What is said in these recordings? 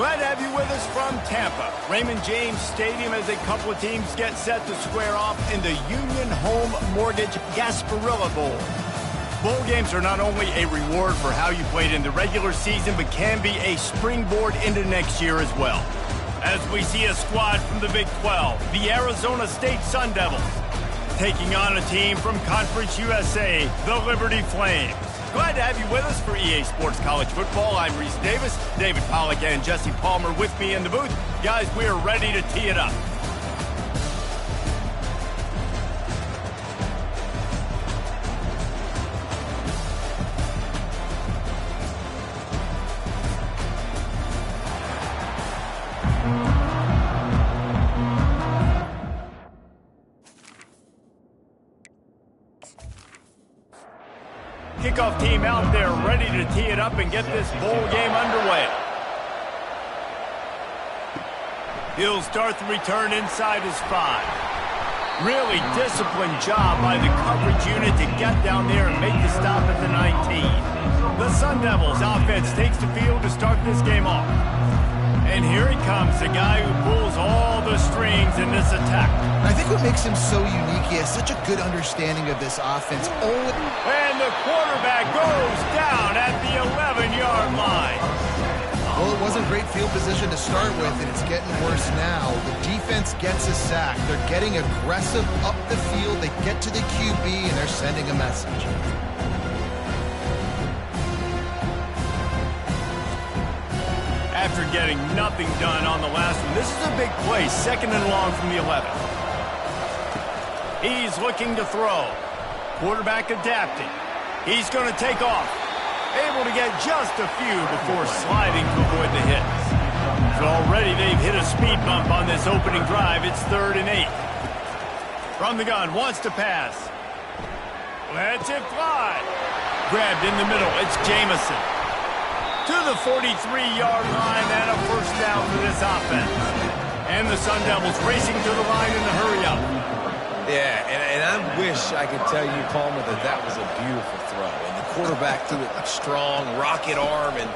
Glad to have you with us from Tampa. Raymond James Stadium as a couple of teams get set to square off in the Union Home Mortgage Gasparilla Bowl. Bowl games are not only a reward for how you played in the regular season, but can be a springboard into next year as well. As we see a squad from the Big 12, the Arizona State Sun Devils, taking on a team from Conference USA, the Liberty Flames. Glad to have you with us for EA Sports College Football. I'm Reese Davis, David Pollack and Jesse Palmer with me in the booth. Guys, we are ready to tee it up. Kickoff team out there ready to tee it up and get this bowl game underway. He'll start the return inside his 5. Really disciplined job by the coverage unit to get down there and make the stop at the 19. The Sun Devils offense takes the field to start this game off. And here he comes, the guy who pulls all the strings in this attack. I think what makes him so unique, he has such a good understanding of this offense. And the quarterback goes down at the 11-yard line. Well, it wasn't great field position to start with, and it's getting worse now. The defense gets a sack. They're getting aggressive up the field. They get to the QB, and they're sending a message. After getting nothing done on the last one, this is a big play, 2nd and long from the 11. He's looking to throw. Quarterback adapting. He's going to take off. Able to get just a few before sliding to avoid the hits. So already they've hit a speed bump on this opening drive. It's 3rd and 8. From the gun, wants to pass. Lets it fly. Grabbed in the middle, it's Jamison. To the 43-yard line and a first down for this offense. And the Sun Devils racing to the line in the hurry-up. Yeah, and I wish I could tell you, Palmer, that was a beautiful throw. And the quarterback threw it strong, rocket arm, and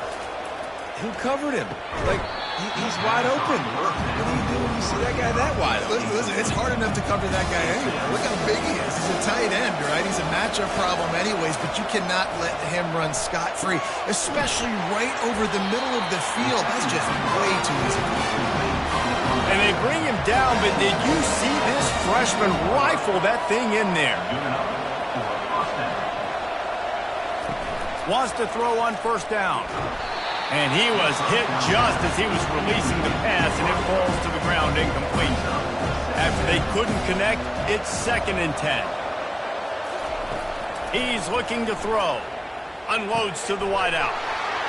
who covered him? Like, he's wide open. What do you do when you see that guy that wide open? Listen, it's hard enough to cover that guy anyway. Look how big he is. He's a tight end, right? He's a matchup problem anyways, but you cannot let him run scot-free, especially right over the middle of the field. That's just way too easy. And they bring him down, but did you see this freshman rifle that thing in there? Wants to throw on first down. And he was hit just as he was releasing the pass, and it falls to the ground incomplete. After they couldn't connect, it's 2nd and 10. He's looking to throw. Unloads to the wideout.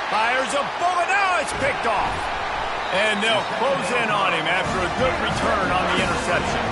Fires a bullet. Now it's picked off. And they'll close in on him after a good return on the interception.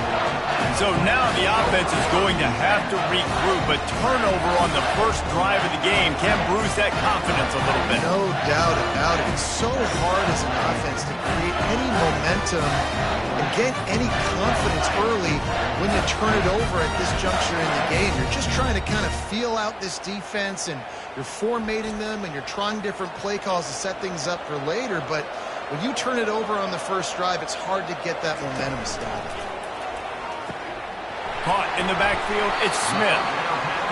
So now the offense is going to have to regroup. A turnover on the first drive of the game can bruise that confidence a little bit. No doubt about it. It's so hard as an offense to create any momentum and get any confidence early when you turn it over at this juncture in the game. You're just trying to kind of feel out this defense, and you're formatting them, and you're trying different play calls to set things up for later. But when you turn it over on the first drive, it's hard to get that momentum started. Caught in the backfield, it's Smith.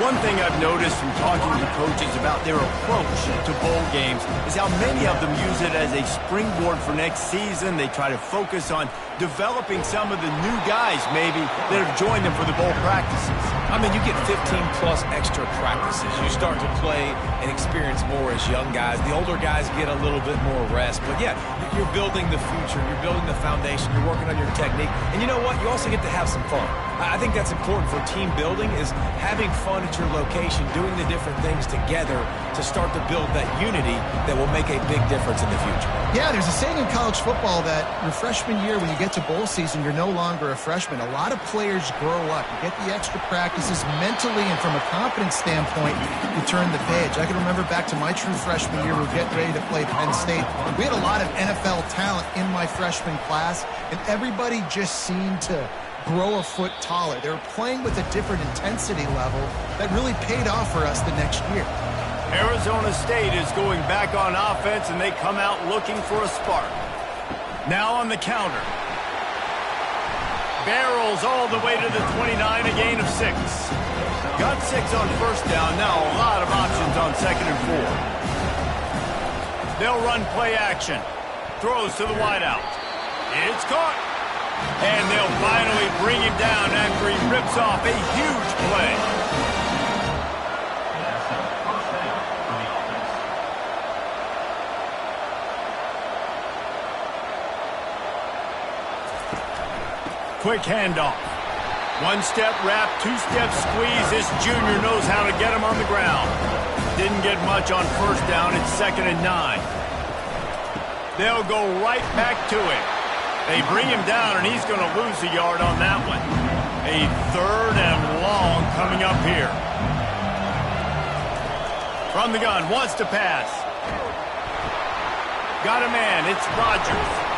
One thing I've noticed from talking to coaches about their approach to bowl games is how many of them use it as a springboard for next season. They try to focus on developing some of the new guys, maybe, that have joined them for the bowl practices. I mean, you get 15-plus extra practices. You start to play and experience more as young guys. The older guys get a little bit more rest. But, yeah, you're building the future. You're building the foundation. You're working on your technique. And you know what? You also get to have some fun. I think that's important for team building, is having fun at your location, doing the different things together to start to build that unity that will make a big difference in the future. Yeah, there's a saying in college football that your freshman year, when you get to bowl season, you're no longer a freshman. A lot of players grow up. You get the extra practices mentally, and from a confidence standpoint, you turn the page. I can remember back to my true freshman year, we were getting ready to play Penn State. We had a lot of NFL talent in my freshman class, and everybody just seemed to grow a foot taller. They were playing with a different intensity level that really paid off for us the next year. Arizona State is going back on offense, and they come out looking for a spark. Now on the counter. Barrels all the way to the 29, a gain of 6. Got 6 on first down. Now a lot of options on 2nd and 4. They'll run play action. Throws to the wideout. It's caught. And they'll finally bring him down after he rips off a huge play. Quick handoff. One step wrap, 2-step squeeze. This junior knows how to get him on the ground. Didn't get much on first down. It's 2nd and 9. They'll go right back to it. They bring him down, and he's going to lose a yard on that one. A 3rd and long coming up here. From the gun, wants to pass. Got a man. It's Rodgers.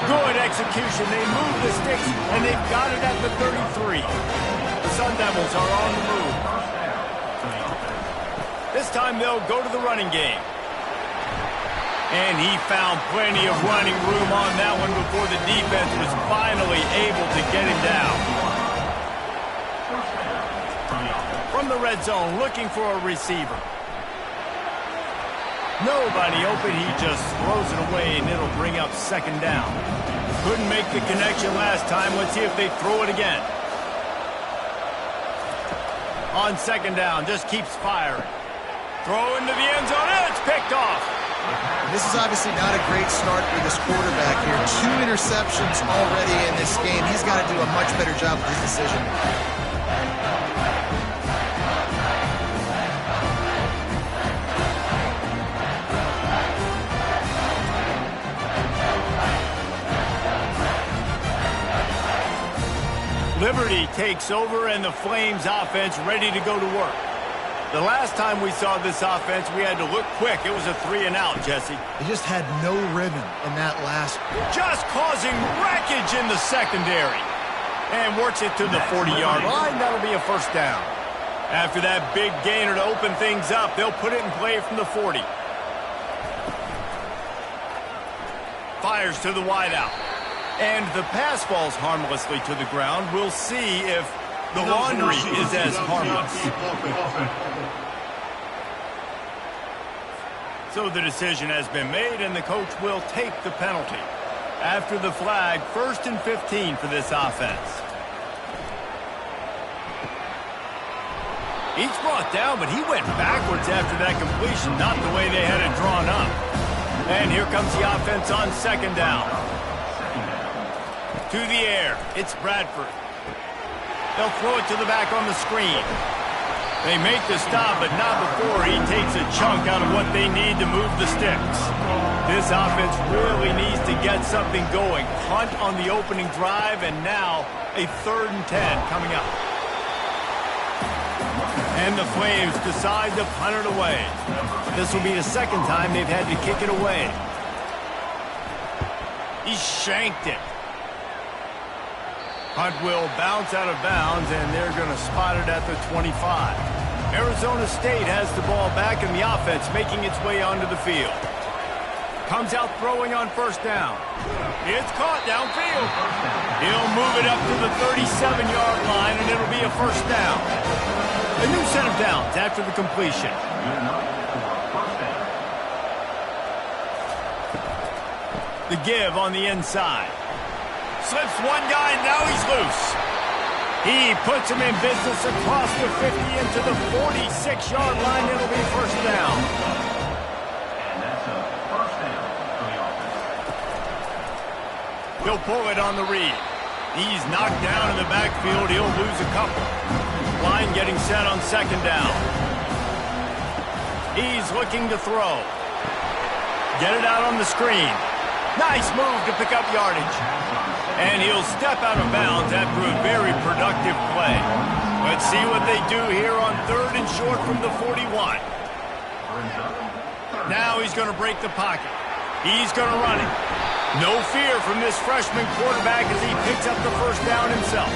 Good execution. They move the sticks, and they've got it at the 33. The Sun Devils are on the move. This time they'll go to the running game. And he found plenty of running room on that one before the defense was finally able to get him down. From the red zone, looking for a receiver. Nobody open, he just throws it away, and it'll bring up 2nd down. Couldn't make the connection last time. Let's see if they throw it again. On 2nd down, just keeps firing. Throw into the end zone, and it's picked off. This is obviously not a great start for this quarterback here. 2 interceptions already in this game. He's got to do a much better job with his decision. Liberty takes over, and the Flames offense ready to go to work. The last time we saw this offense, we had to look quick. It was a 3-and-out, Jesse. They just had no rhythm in that last. Just causing wreckage in the secondary. And works it to the 40-yard line. That'll be a 1st down. After that big gainer to open things up, they'll put it in play from the 40. Fires to the wideout. And the pass falls harmlessly to the ground. We'll see if the laundry is as harmless. So the decision has been made, and the coach will take the penalty. After the flag, 1st and 15 for this offense. He's brought down, but he went backwards after that completion, not the way they had it drawn up. And here comes the offense on 2nd down. To the air, it's Bradford. They'll throw it to the back on the screen. They make the stop, but not before he takes a chunk out of what they need to move the sticks. This offense really needs to get something going. Punt on the opening drive, and now a 3rd and 10 coming up. And the Flames decide to punt it away. This will be the 2nd time they've had to kick it away. He shanked it. Punt will bounce out of bounds, and they're going to spot it at the 25. Arizona State has the ball back, and the offense making its way onto the field. Comes out throwing on 1st down. It's caught downfield. He'll move it up to the 37-yard line, and it'll be a 1st down. A new set of downs after the completion. The give on the inside. Slips one guy, now he's loose. He puts him in business across the 50 into the 46-yard line. It'll be 1st down. And that's a 1st down for the offense. He'll pull it on the read. He's knocked down in the backfield. He'll lose a couple. Line getting set on 2nd down. He's looking to throw. Get it out on the screen. Nice move to pick up yardage. And he'll step out of bounds after a very productive play. Let's see what they do here on 3rd and short from the 41. Now he's going to break the pocket. He's going to run it. No fear from this freshman quarterback as he picks up the 1st down himself.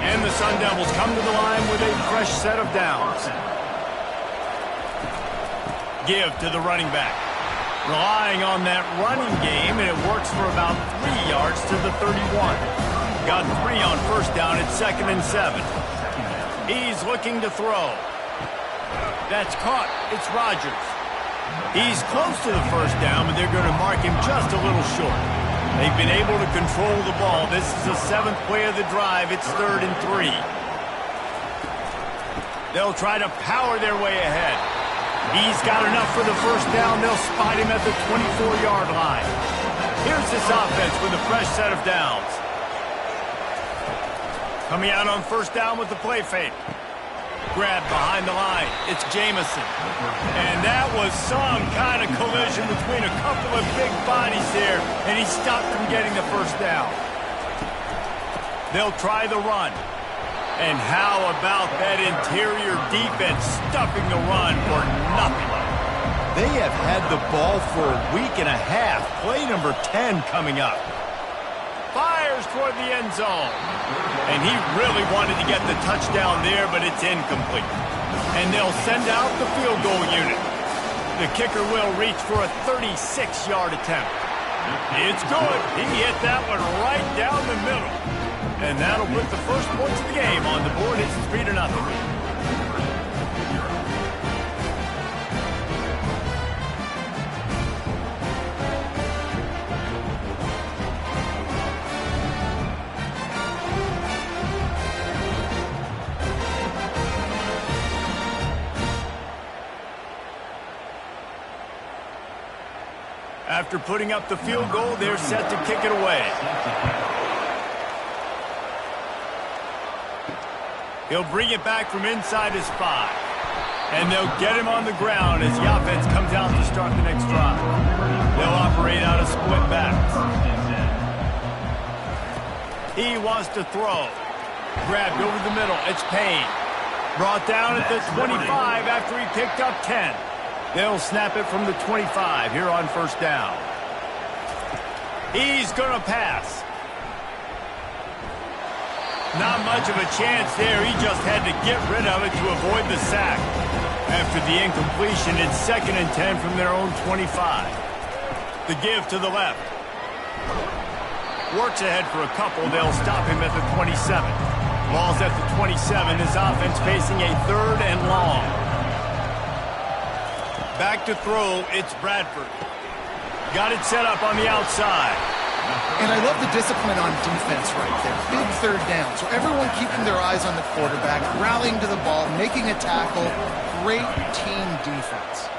And the Sun Devils come to the line with a fresh set of downs. Give to the running back. Relying on that running game, and it works for about 3 yards to the 31. Got 3 on first down. It's 2nd and 7. He's looking to throw. That's caught. It's Rodgers. He's close to the first down, but they're going to mark him just a little short. They've been able to control the ball. This is the 7th play of the drive. It's 3rd and 3. They'll try to power their way ahead. He's got enough for the first down. They'll spot him at the 24-yard line. Here's this offense with a fresh set of downs. Coming out on first down with the play fake. Grab behind the line. It's Jamison. And that was some kind of collision between a couple of big bodies there, and he stopped from getting the first down. They'll try the run. And how about that interior defense stuffing the run for nothing? They have had the ball for a week and a half. Play number 10 coming up. Fires toward the end zone. And he really wanted to get the touchdown there, but it's incomplete. And they'll send out the field goal unit. The kicker will reach for a 36-yard attempt. It's good. He hit that one right down the middle. And that'll put the first points of the game on the board. It's 3-0. After putting up the field goal, they're set to kick it away. He'll bring it back from inside his 5. And they'll get him on the ground as the offense comes out to start the next drive. They'll operate out of split backs. He wants to throw. Grabbed over the middle. It's Payne. Brought down at the 25 after he picked up 10. They'll snap it from the 25 here on first down. He's going to pass. Not much of a chance there. He just had to get rid of it to avoid the sack. After the incompletion, it's 2nd and 10 from their own 25. The give to the left. Works ahead for a couple. They'll stop him at the 27. Ball's at the 27. His offense facing a 3rd and long. Back to throw, it's Bradford. Got it set up on the outside. And I love the discipline on defense right there. Big 3rd down. So everyone keeping their eyes on the quarterback, rallying to the ball, making a tackle. Great team defense.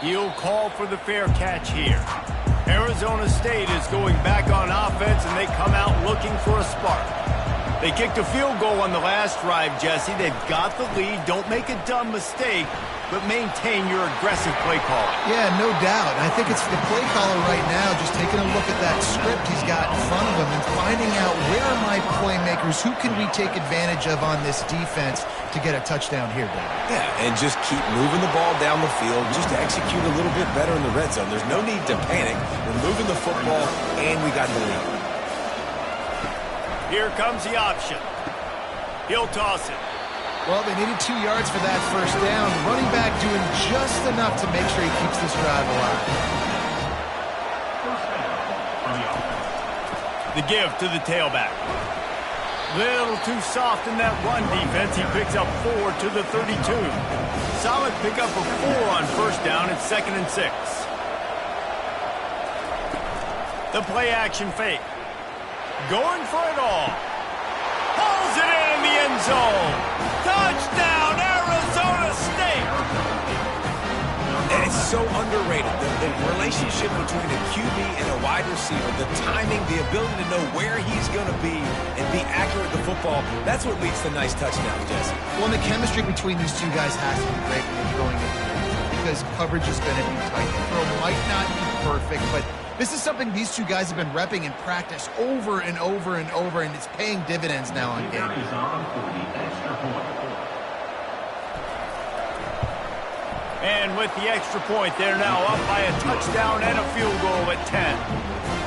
He'll call for the fair catch here. Arizona State is going back on offense, and they come out looking for a spark. They kicked a field goal on the last drive, Jesse. They've got the lead. Don't make a dumb mistake, but maintain your aggressive play call. Yeah, no doubt. I think it's the play caller right now just taking a look at that script he's got in front of him and finding out where are my playmakers, who can we take advantage of on this defense to get a touchdown here, Dan. Yeah, and just keep moving the ball down the field just to execute a little bit better in the red zone. There's no need to panic. We're moving the football, and we got the lead. Here comes the option. He'll toss it. Well, they needed 2 yards for that first down. Running back doing just enough to make sure he keeps this drive alive. The give to the tailback. Little too soft in that run defense. He picks up 4 to the 32. Solid pickup of 4 on first down. It's 2nd and 6. The play action fake. Going for it all. Pulls it in the end zone. Touchdown, Arizona State. And it's so underrated. The relationship between a QB and a wide receiver, the timing, the ability to know where he's going to be and be accurate with the football, that's what leads to nice touchdowns, Jesse. Well, and the chemistry between these two guys has to be great when you're throwing it because coverage is going to be tight. The throw might not be perfect, but this is something these two guys have been repping in practice over and over and over, and it's paying dividends now on game. And with the extra point, they're now up by a touchdown and a field goal at 10.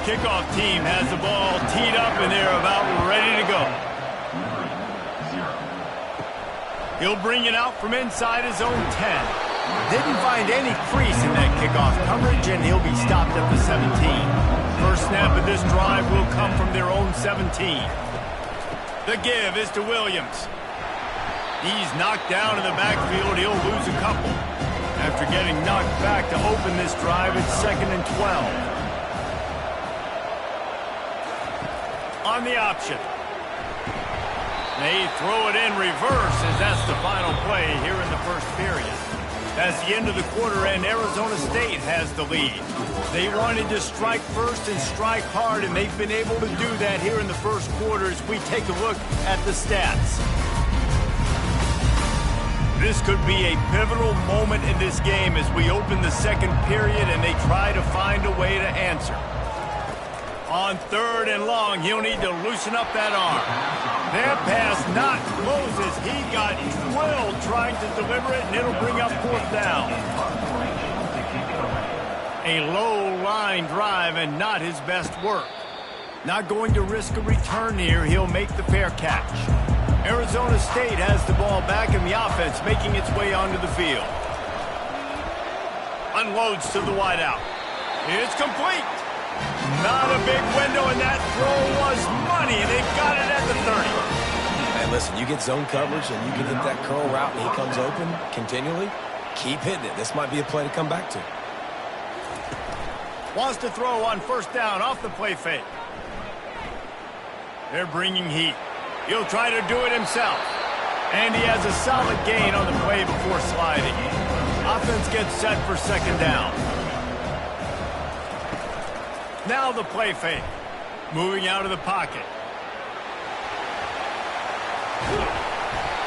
Kickoff team has the ball teed up, and they're about ready to go. He'll bring it out from inside his own 10. Didn't find any crease in that kickoff coverage, and he'll be stopped at the 17. First snap of this drive will come from their own 17. The give is to Williams. He's knocked down in the backfield. He'll lose a couple. After getting knocked back to open this drive, it's 2nd and 12. On the option. They throw it in reverse as that's the final play here in the first period. That's the end of the quarter, and Arizona State has the lead. They wanted to strike first and strike hard, and they've been able to do that here in the first quarter as we take a look at the stats. This could be a pivotal moment in this game as we open the second period and they try to find a way to answer. On 3rd and long, he'll need to loosen up that arm. That pass not Moses. He got drilled trying to deliver it, and it'll bring up 4th down. A low line drive and not his best work. Not going to risk a return here. He'll make the fair catch. Arizona State has the ball back in the offense, making its way onto the field. Unloads to the wideout. It's complete. Not a big window, and that throw was money, and they've got it at the 30. Hey, listen, you get zone coverage, and you can hit that curl route, and he comes open continually. Keep hitting it. This might be a play to come back to. Wants to throw on 1st down off the play fake. They're bringing heat. He'll try to do it himself. And he has a solid gain on the play before sliding. Offense gets set for 2nd down. Now the play fake. Moving out of the pocket.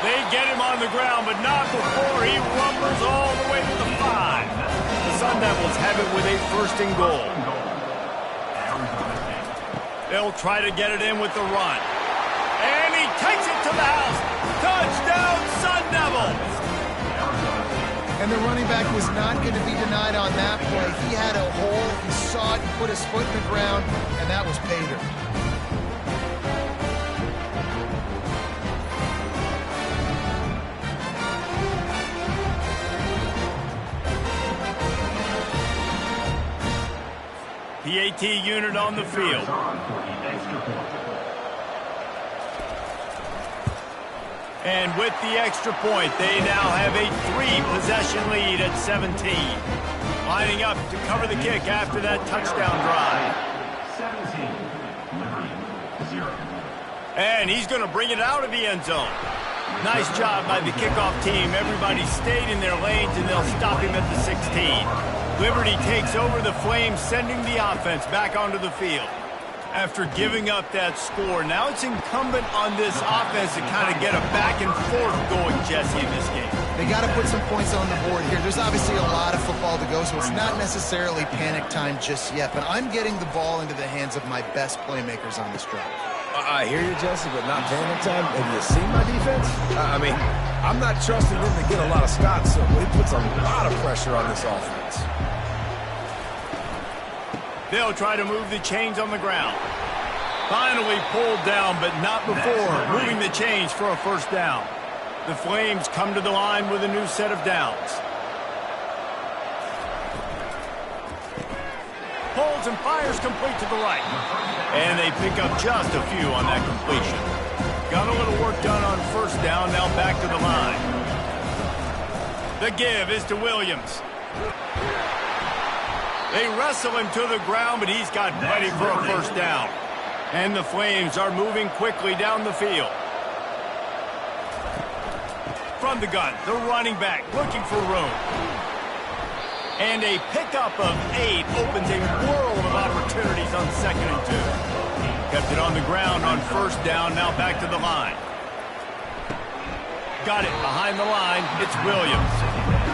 They get him on the ground, but not before he lumbers all the way to the 5. The Sun Devils have it with a 1st and goal. They'll try to get it in with the run. And he takes it to the house. Touchdown, Sun Devils! And the running back was not going to be denied on that play. He had a hole, he saw it, he put his foot in the ground, and that was pay dirt. PAT unit on the field. And with the extra point, they now have a 3-possession lead at 17. Lining up to cover the kick after that touchdown drive. 17, 0. And he's going to bring it out of the end zone. Nice job by the kickoff team. Everybody stayed in their lanes, and they'll stop him at the 16. Liberty takes over the Flames, sending the offense back onto the field. After giving up that score, now it's incumbent on this offense to kind of get a back and forth going, Jesse, in this game. They got to put some points on the board here. There's obviously a lot of football to go, so it's not necessarily panic time just yet, but I'm getting the ball into the hands of my best playmakers on this drive. I hear you, Jesse, but not panic time. Have you seen my defense? I mean, I'm not trusting them to get a lot of stops, so he puts a lot of pressure on this offense. They'll try to move the chains on the ground. Finally pulled down, but not before moving the chains for a 1st down. The Flames come to the line with a new set of downs. Pulls and fires complete to the right. And they pick up just a few on that completion. Got a little work done on 1st down, now back to the line. The give is to Williams. They wrestle him to the ground, but he's got plenty for a 1st down. And the Flames are moving quickly down the field. From the gun, the running back looking for room. And a pickup of 8 opens a world of opportunities on 2nd and 2. Kept it on the ground on 1st down, now back to the line. Got it behind the line, it's Williams.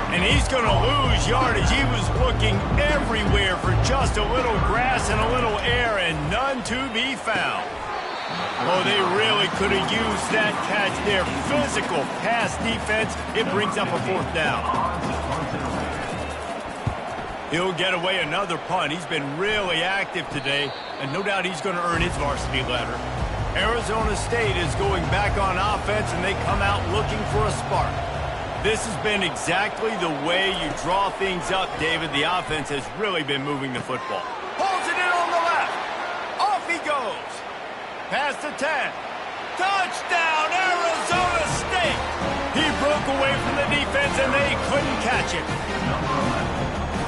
And he's going to lose yardage. He was looking everywhere for just a little grass and a little air, and none to be found. Oh, they really could have used that catch there. Physical pass defense. It brings up a 4th down. He'll get away another punt. He's been really active today, and no doubt he's going to earn his varsity letter. Arizona State is going back on offense, and they come out looking for a spark. This has been exactly the way you draw things up, David. The offense has really been moving the football. Pulls it in on the left. Off he goes. Past the 10. Touchdown, Arizona State. He broke away from the defense, and they couldn't catch him.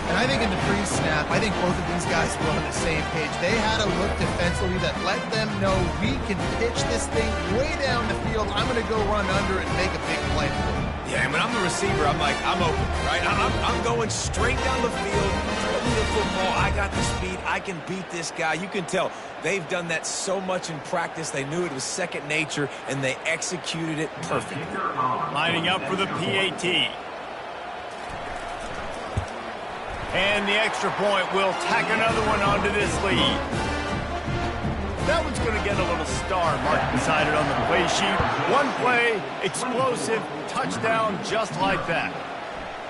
And I think in the pre-snap, I think both of these guys were on the same page. They had a look defensively that let them know we can pitch this thing way down the field. I'm going to go run under it and make a big play for it. Yeah, and when I'm the receiver, I'm like, I'm open, right? I'm going straight down the field, throw me the football. I got the speed. I can beat this guy. You can tell they've done that so much in practice. They knew it was second nature, and they executed it perfectly. Lining up for the PAT. And the extra point will tack another one onto this lead. That one's going to get a little star marked beside it on the play sheet. One play, explosive, touchdown just like that.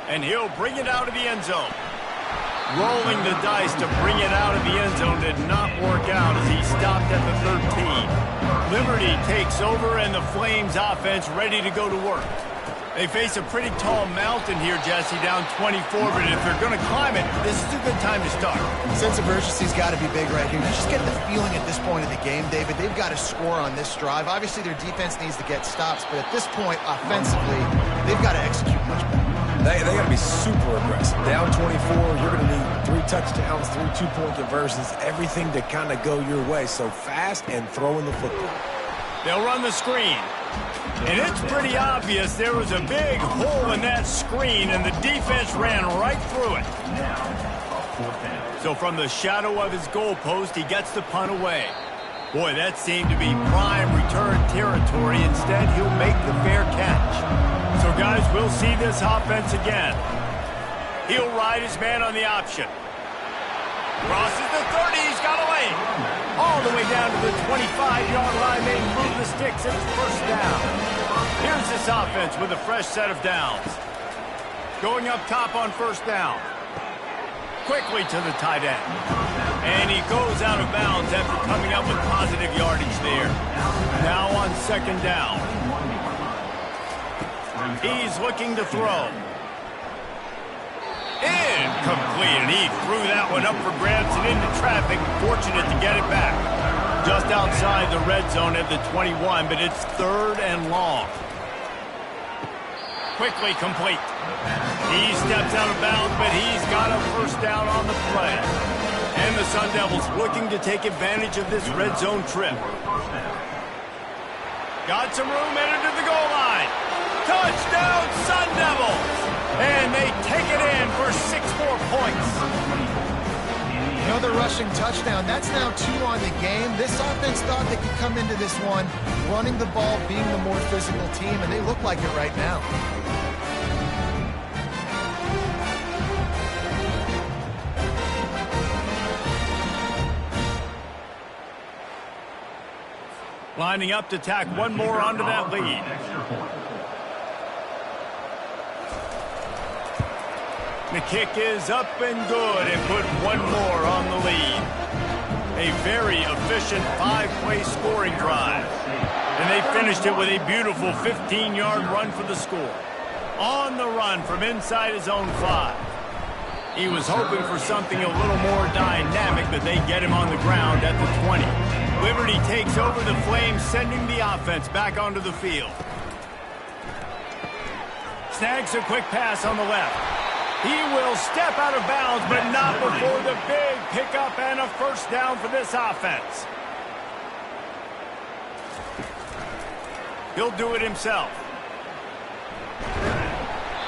And he'll bring it out of the end zone. Rolling the dice to bring it out of the end zone did not work out as he stopped at the 13. Liberty takes over and the Flames offense ready to go to work. They face a pretty tall mountain here, Jesse, down 24, but if they're going to climb it, this is a good time to start. Sense of urgency's got to be big right here. You just get the feeling at this point of the game, David, they've got to score on this drive. Obviously, their defense needs to get stops, but at this point, offensively, they've got to execute much better. They got to be super aggressive. Down 24, you're going to need 3 touchdowns, 3 two-point conversions, everything to kind of go your way. So fast and throwing the football. They'll run the screen. And it's pretty obvious there was a big hole in that screen, and the defense ran right through it. So from the shadow of his goalpost, he gets the punt away. Boy, that seemed to be prime return territory. Instead, he'll make the fair catch. So, guys, we'll see this offense again. He'll ride his man on the option. Crosses the 30, he's got away. All the way down to the 25-yard line. They move the sticks, and it's first down. Here's this offense with a fresh set of downs. Going up top on first down. Quickly to the tight end. And he goes out of bounds after coming up with positive yardage there. Now on second down. He's looking to throw. Incomplete, and he threw that one up for grabs and into traffic. Fortunate to get it back. Just outside the red zone at the 21, but it's third and long. Quickly complete. He steps out of bounds, but he's got a first down on the play. And the Sun Devils looking to take advantage of this red zone trip. Got some room, headed to the goal line. Touchdown, Sun Devils! And they take it in for 6 more points. Another rushing touchdown. That's now 2 on the game. This offense thought they could come into this one running the ball, being the more physical team, and they look like it right now. Lining up to tack one more onto that lead. The kick is up and good and put one more on the lead. A very efficient 5-play scoring drive. And they finished it with a beautiful 15-yard run for the score. On the run from inside his own 5. He was hoping for something a little more dynamic, but they get him on the ground at the 20. Liberty takes over the Flames, sending the offense back onto the field. Snags a quick pass on the left. He will step out of bounds, but not before the big pickup and a first down for this offense. He'll do it himself.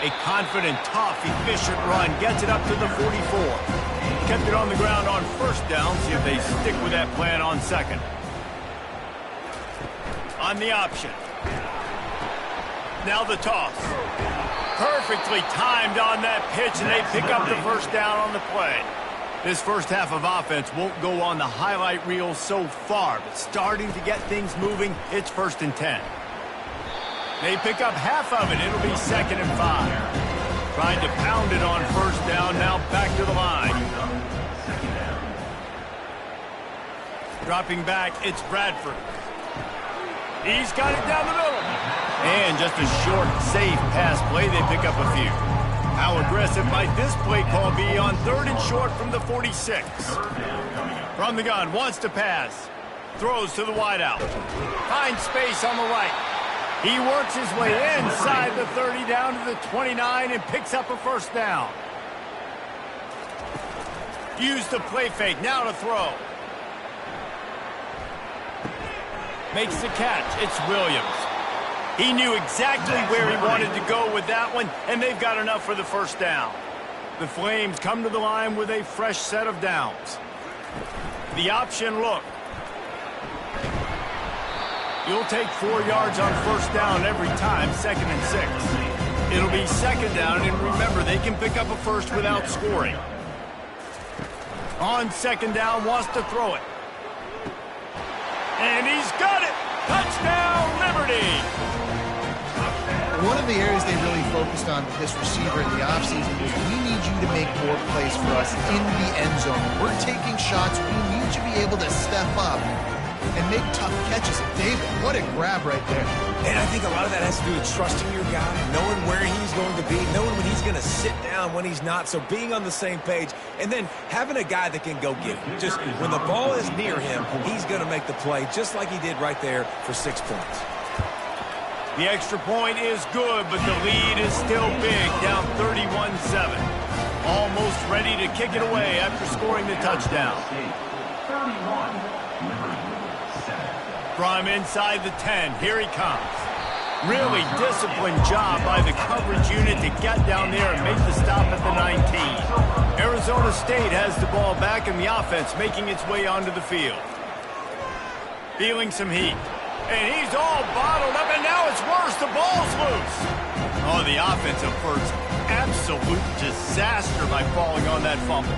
A confident, tough, efficient run gets it up to the 44. Kept it on the ground on first down. See if they stick with that plan on second. On the option. Now the toss. Perfectly timed on that pitch, and they pick up the first down on the play. This first half of offense won't go on the highlight reel so far, but starting to get things moving, it's 1st and 10. They pick up half of it. It'll be 2nd and 5. Trying to pound it on first down, now back to the line. Dropping back, it's Bradford. He's got it down the middle. And just a short, safe pass play, they pick up a few. How aggressive might this play call be on 3rd and short from the 46? From the gun, wants to pass. Throws to the wideout. Finds space on the right. He works his way inside the 30 down to the 29 and picks up a first down. Use the play fake, now to throw. Makes the catch, it's Williams. He knew exactly where he wanted to go with that one, and they've got enough for the first down. The Flames come to the line with a fresh set of downs. The option look. You'll take 4 yards on first down every time, 2nd and 6. It'll be 2nd down, and remember, they can pick up a first without scoring. On 2nd down, wants to throw it. And he's got it! Touchdown, Liberty! One of the areas they really focused on with this receiver in the offseason was we need you to make more plays for us in the end zone. We're taking shots. We need you to be able to step up and make tough catches. David, what a grab right there. And I think a lot of that has to do with trusting your guy, knowing where he's going to be, knowing when he's going to sit down, when he's not, so being on the same page, and then having a guy that can go get it. Just when the ball is near him, he's going to make the play, just like he did right there for 6 points. The extra point is good, but the lead is still big, down 31-7. Almost ready to kick it away after scoring the touchdown. 31. From inside the 10, here he comes. Really disciplined job by the coverage unit to get down there and make the stop at the 19. Arizona State has the ball back in the offense, making its way onto the field. Feeling some heat. And he's all bottled up, and now it's worse. The ball's loose. Oh, the offensive first. Absolute disaster by falling on that fumble.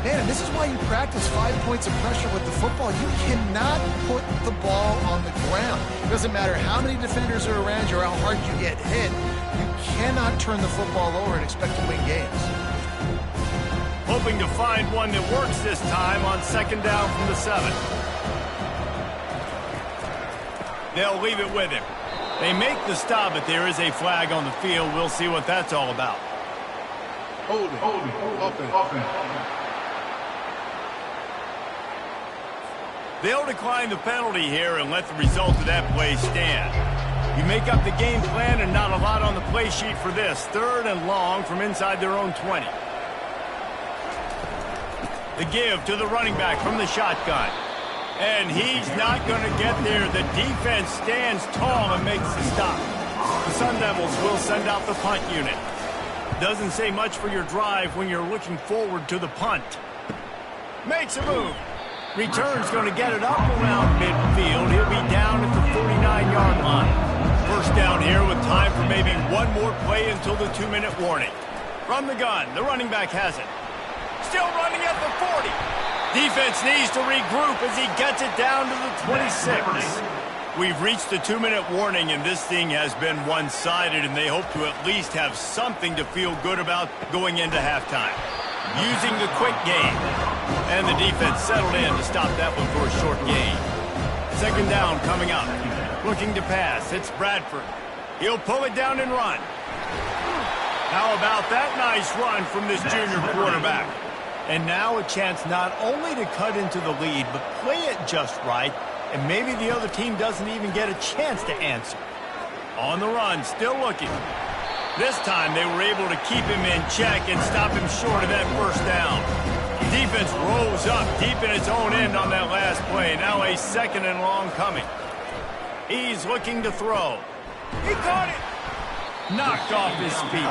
Man, and this is why you practice 5 points of pressure with the football. You cannot put the ball on the ground. It doesn't matter how many defenders are around you or how hard you get hit. You cannot turn the football over and expect to win games. Hoping to find one that works this time on 2nd down from the 7. They'll leave it with him. They make the stop, but there is a flag on the field. We'll see what that's all about. Hold it. They'll decline the penalty here and let the result of that play stand. You make up the game plan and not a lot on the play sheet for this. 3rd and long from inside their own 20. The give to the running back from the shotgun. And he's not going to get there. The defense stands tall and makes the stop. The Sun Devils will send out the punt unit. Doesn't say much for your drive when you're looking forward to the punt. Makes a move. Return's going to get it up around midfield. He'll be down at the 49-yard line. First down here with time for maybe one more play until the 2-minute warning. From the gun, the running back has it. Still running at the 40. Defense needs to regroup as he gets it down to the 26. We've reached the 2-minute warning, and this thing has been one-sided, and they hope to at least have something to feel good about going into halftime. Using the quick game. And the defense settled in to stop that one for a short gain. 2nd down coming up. Looking to pass. It's Bradford. He'll pull it down and run. How about that nice run from this junior quarterback? And now a chance not only to cut into the lead, but play it just right, and maybe the other team doesn't even get a chance to answer. On the run, still looking. This time they were able to keep him in check and stop him short of that first down. Defense rose up deep in its own end on that last play. Now a 2nd and long coming. He's looking to throw. He caught it. Knocked off his feet.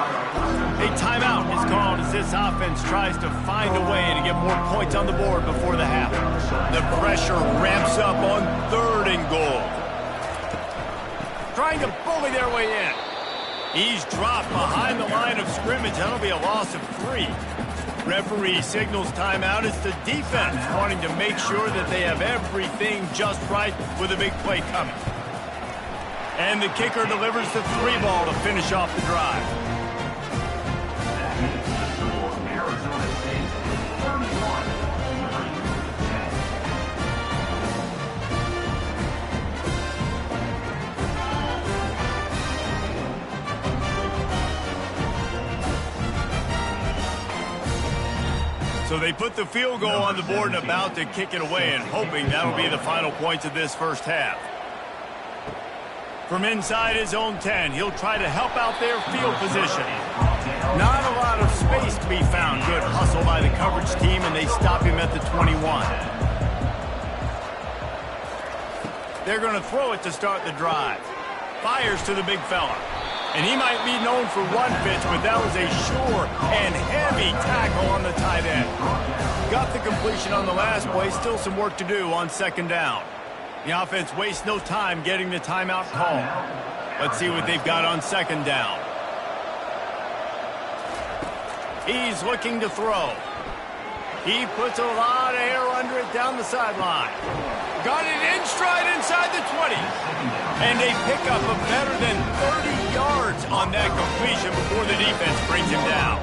A timeout is called as this offense tries to find a way to get more points on the board before the half. The pressure ramps up on 3rd and goal. Trying to bully their way in. He's dropped behind the line of scrimmage. That'll be a loss of 3. Referee signals timeout. It's the defense wanting to make sure that they have everything just right with a big play coming. And the kicker delivers the 3 ball to finish off the drive. Arizona State 31. So they put the field goal on the board and about to kick it away and hoping that'll be the final points of this first half. From inside his own 10, he'll try to help out their field position. Not a lot of space to be found. Good hustle by the coverage team, and they stop him at the 21. They're going to throw it to start the drive. Fires to the big fella. And he might be known for one pitch, but that was a sure and heavy tackle on the tight end. Got the completion on the last play. Still some work to do on second down. The offense wastes no time getting the timeout call. Let's see what they've got on second down. He's looking to throw. He puts a lot of air under it down the sideline. Got it in stride inside the 20. And a pickup of better than 30 yards on that completion before the defense brings him down.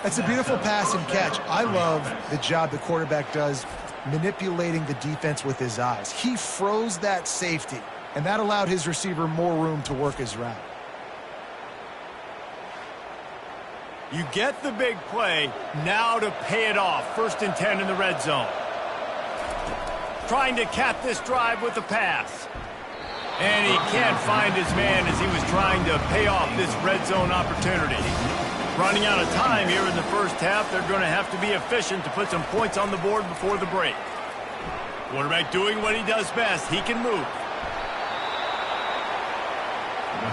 That's a beautiful pass and catch. I love the job the quarterback does manipulating the defense with his eyes. He froze that safety, and that allowed his receiver more room to work his route. You get the big play, now to pay it off. 1st and 10 in the red zone. Trying to cap this drive with a pass. And he can't find his man as he was trying to pay off this red zone opportunity. Running out of time here in the first half, they're going to have to be efficient to put some points on the board before the break. Quarterback doing what he does best. He can move.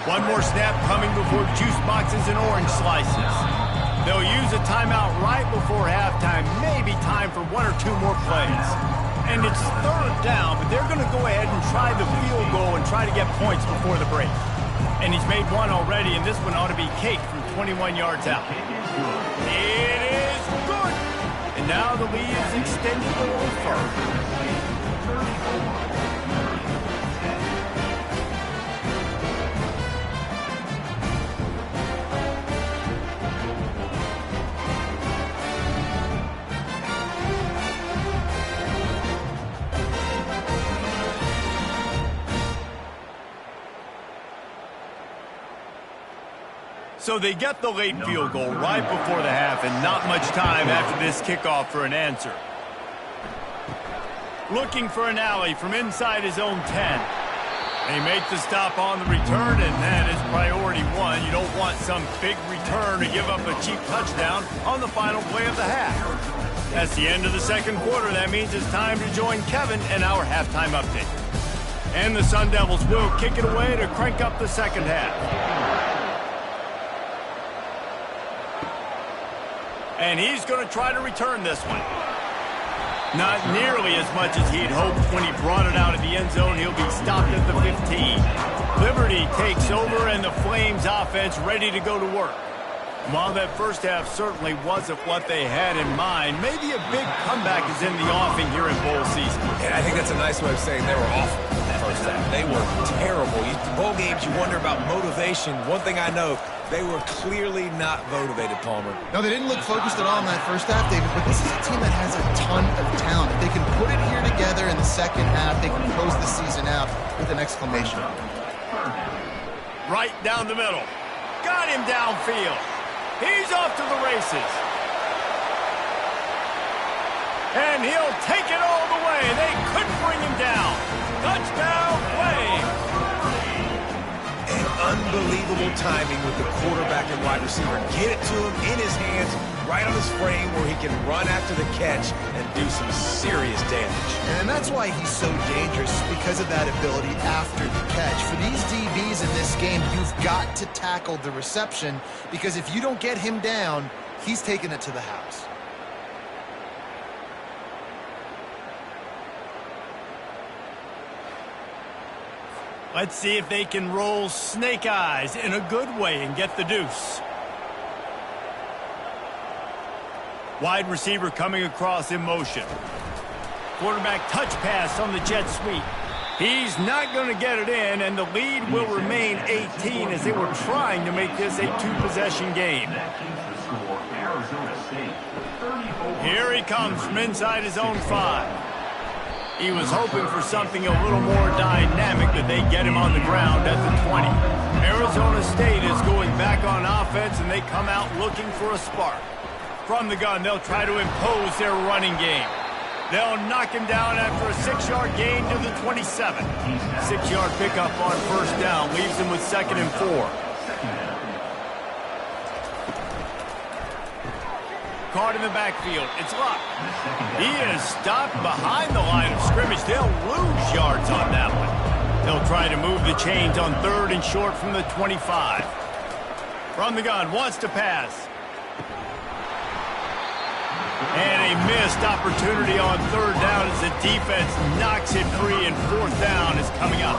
One more snap coming before juice boxes and orange slices. They'll use a timeout right before halftime, maybe time for 1 or 2 more plays. And it's 3rd down, but they're going to go ahead and try the field goal and try to get points before the break. And he's made one already, and this one ought to be cake from 21 yards out. It is good! And now the lead is extended a little further. So they get the late field goal right before the half, and not much time after this kickoff for an answer. Looking for an alley from inside his own 10. They make the stop on the return, and that is priority 1. You don't want some big return to give up a cheap touchdown on the final play of the half. That's the end of the second quarter. That means it's time to join Kevin in our halftime update. And the Sun Devils will kick it away to crank up the second half. And he's going to try to return this one. Not nearly as much as he'd hoped when he brought it out of the end zone. He'll be stopped at the 15. Liberty takes over, and the Flames offense ready to go to work. While that first half certainly wasn't what they had in mind, maybe a big comeback is in the offing here in bowl season. And I think that's a nice way of saying they were awful in that first half. They were terrible. Bowl games, you wonder about motivation. One thing I know, they were clearly not motivated, Palmer. No, they didn't look focused at all in that first half, David, but this is a team that has a ton of talent. If they can put it here together in the second half, they can close the season out with an exclamation. Right down the middle. Got him downfield. He's off to the races. And he'll take it all the way. They couldn't bring him down. Touchdown, Flames. And unbelievable timing with the quarterback and wide receiver. Get it to him in his hands, right on his frame where he can run after the catch and do some serious damage. And that's why he's so dangerous, because of that ability after the catch. For these DBs in this game, you've got to tackle the reception, because if you don't get him down, he's taking it to the house. Let's see if they can roll snake eyes in a good way and get the deuce. Wide receiver coming across in motion. Quarterback touch pass on the jet sweep. He's not going to get it in, and the lead will remain 18 as they were trying to make this a 2-possession game. Here he comes from inside his own 5. He was hoping for something a little more dynamic, but they get him on the ground at the 20. Arizona State is going back on offense, and they come out looking for a spark. From the gun, they'll try to impose their running game. They'll knock him down after a 6-yard gain to the 27. 6-yard pickup on first down leaves him with 2nd and 4. Caught in the backfield. It's Luck. He is stopped behind the line of scrimmage. They'll lose yards on that one. They'll try to move the chains on 3rd and short from the 25. From the gun, wants to pass. And a missed opportunity on 3rd down as the defense knocks it free, and 4th down is coming up.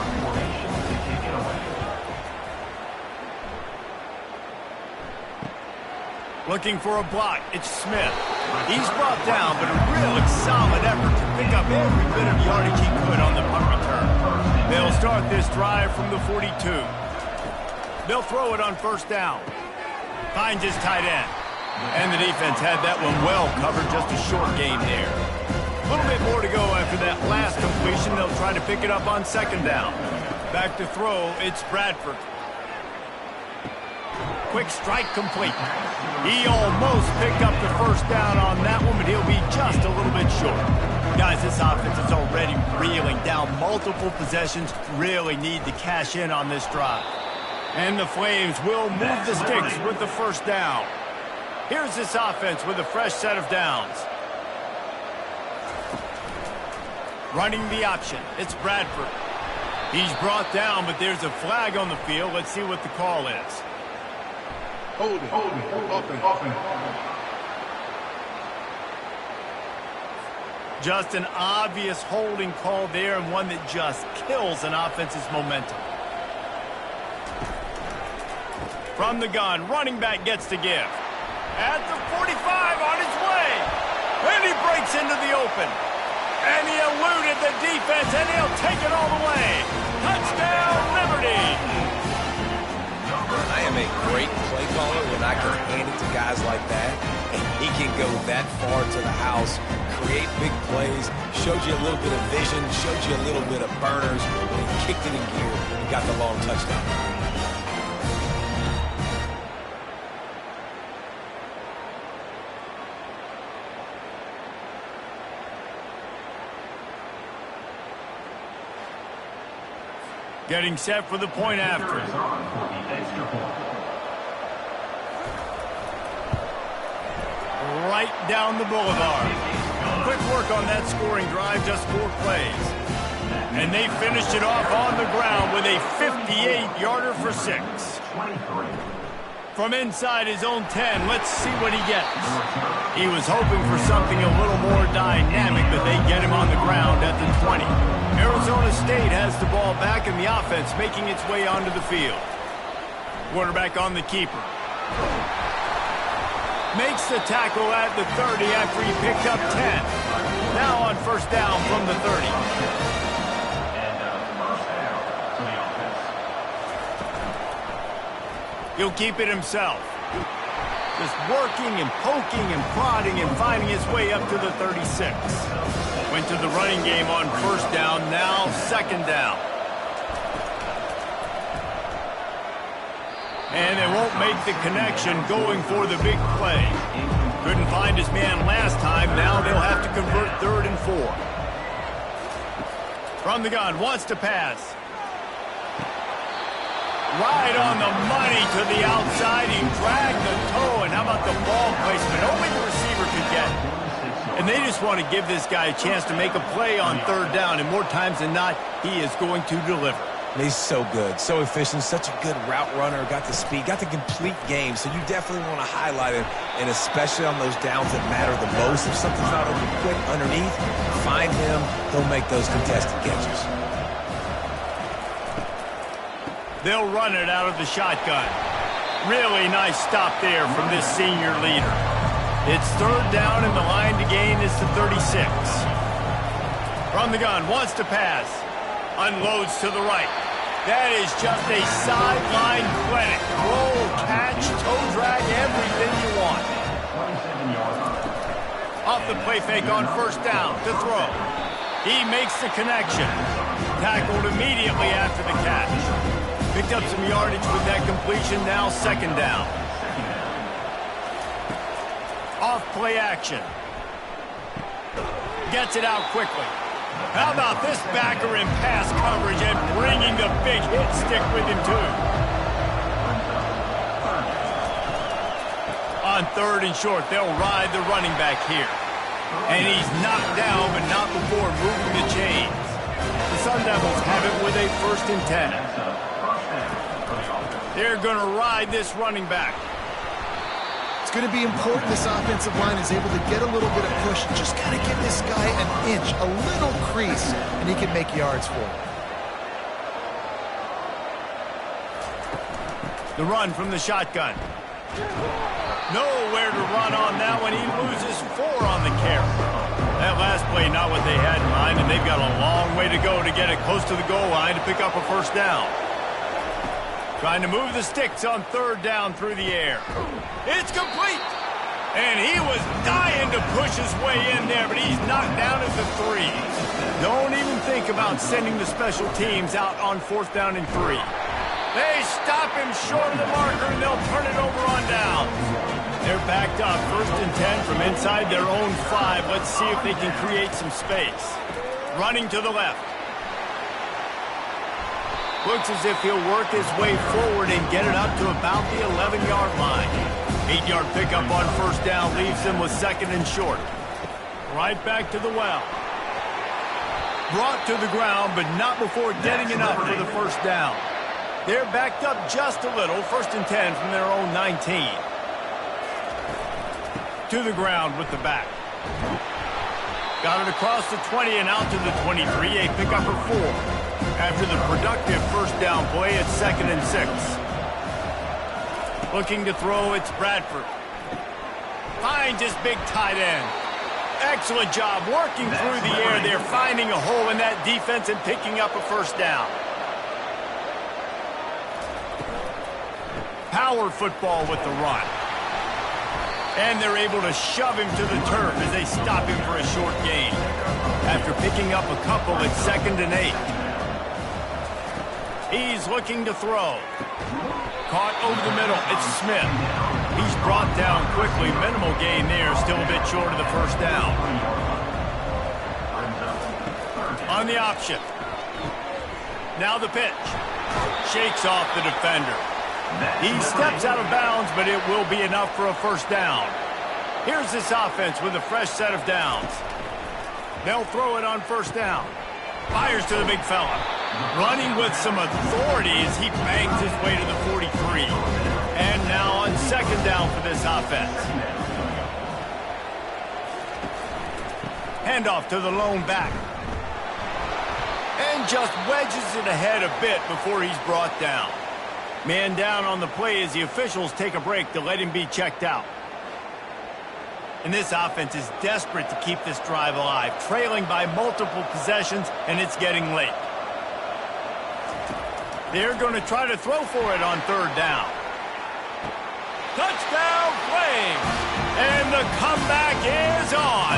Looking for a block. It's Smith. He's brought down, but a really solid effort to pick up every bit of yardage he could on the punt return. They'll start this drive from the 42. They'll throw it on 1st down. Finds his tight end. And the defense had that one well covered, just a short gain there. A little bit more to go after that last completion. They'll try to pick it up on 2nd down. Back to throw, it's Bradford. Quick strike complete. He almost picked up the 1st down on that one, but he'll be just a little bit short. Guys, this offense is already reeling down multiple possessions. Really need to cash in on this drive. And the Flames will move the sticks with the 1st down. Here's this offense with a fresh set of downs. Running the option. It's Bradford. He's brought down, but there's a flag on the field. Let's see what the call is. Hold it. Offense. Just an obvious holding call there, and one that just kills an offense's momentum. From the gun, running back gets to give. At the 45, on his way. And he breaks into the open. And he eluded the defense, and he'll take it all the way. Touchdown, Liberty! I am a great play caller when I can hand it to guys like that. And he can go that far to the house, create big plays, showed you a little bit of vision, showed you a little bit of burners, and kicked it in gear and got the long touchdown. Getting set for the point after. Right down the boulevard. Quick work on that scoring drive, just 4 plays. And they finished it off on the ground with a 58-yarder for 6. From inside his own 10, let's see what he gets. He was hoping for something a little more dynamic, but they get him on the ground at the 20. Arizona State has the ball back, and the offense making its way onto the field. Quarterback on the keeper. Makes the tackle at the 30 after he picked up 10. Now on 1st down from the 30. He'll keep it himself. Just working and poking and prodding and finding his way up to the 36. Went to the running game on 1st down, now 2nd down. And they won't make the connection going for the big play. Couldn't find his man last time, now they'll have to convert 3rd and 4. From the gun, wants to pass. Right on the money to the outside. He dragged the toe, and how about the ball placement? Only the receiver could get it. And they just want to give this guy a chance to make a play on 3rd down, and more times than not, he is going to deliver. He's so good, so efficient, such a good route runner, got the speed, got the complete game, so you definitely want to highlight him, and especially on those downs that matter the most. If something's not open quick underneath, find him, he'll make those contested catches. They'll run it out of the shotgun. Really nice stop there from this senior leader. It's 3rd down, and the line to gain is the 36. From the gun, wants to pass. Unloads to the right. That is just a sideline clinic. Roll, catch, toe drag, everything you want. Off the play fake on 1st down to throw. He makes the connection. Tackled immediately after the catch. Picked up some yardage with that completion, now 2nd down. off play action. Gets it out quickly. How about this backer in pass coverage and bringing the big hit stick with him, too. On 3rd and short, they'll ride the running back here. And he's knocked down, but not before moving the chains. The Sun Devils have it with a 1st and 10. They're going to ride this running back. It's going to be important this offensive line is able to get a little bit of push. Just kind of give this guy an inch, a little crease, and he can make yards for it. The run from the shotgun. Nowhere to run on that one. He loses 4 on the carry. That last play, not what they had in mind, and they've got a long way to go to get it close to the goal line to pick up a 1st down. Trying to move the sticks on 3rd down through the air. It's complete. And he was dying to push his way in there, but he's knocked down at the 3. Don't even think about sending the special teams out on 4th down and 3. They stop him short of the marker, and they'll turn it over on down. They're backed up, 1st and 10 from inside their own 5. Let's see if they can create some space. Running to the left. Looks as if he'll work his way forward and get it up to about the 11-yard line. 8-yard pickup on 1st down leaves him with 2nd and short. Right back to the well. Brought to the ground, but not before getting enough for the 1st down. They're backed up just a little, 1st and 10 from their own 19. To the ground with the back. Got it across the 20 and out to the 23, a pickup of 4. After the productive 1st down play, it's 2nd and 6. Looking to throw, it's Bradford. Finds his big tight end. Excellent job working through the air. They're finding a hole in that defense and picking up a 1st down. Power football with the run. And they're able to shove him to the turf as they stop him for a short gain. After picking up a couple, it's 2nd and 8. He's looking to throw. Caught over the middle. It's Smith. He's brought down quickly. Minimal gain there. Still a bit short of the 1st down. On the option. Now the pitch. Shakes off the defender. He steps out of bounds, but it will be enough for a 1st down. Here's this offense with a fresh set of downs. They'll throw it on 1st down. Fires to the big fella. Running with some authority as he bangs his way to the 43. And now on 2nd down for this offense. Handoff to the lone back. And just wedges it ahead a bit before he's brought down. Man down on the play as the officials take a break to let him be checked out. And this offense is desperate to keep this drive alive, trailing by multiple possessions, and it's getting late. They're going to try to throw for it on 3rd down. Touchdown, Flames! And the comeback is on.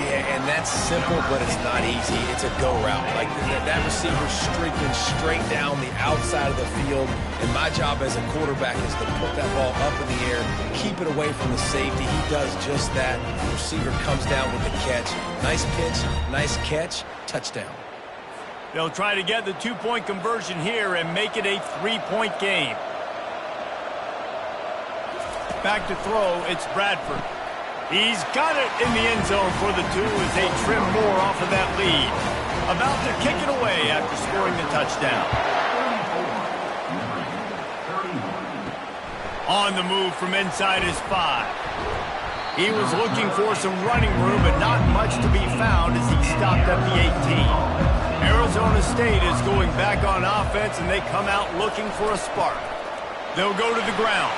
Yeah, and that's simple, but it's not easy. It's a go route. Like that receiver streaking straight down the outside of the field. And my job as a quarterback is to put that ball up in the air, keep it away from the safety. He does just that. The receiver comes down with the catch. Nice pitch, nice catch, touchdown. They'll try to get the 2-point conversion here and make it a 3-point game. Back to throw, it's Bradford. He's got it in the end zone for the 2 as they trim more off of that lead. About to kick it away after scoring the touchdown. On the move from inside his 5. He was looking for some running room, but not much to be found as he stopped at the 18. Arizona State is going back on offense, and they come out looking for a spark. They'll go to the ground.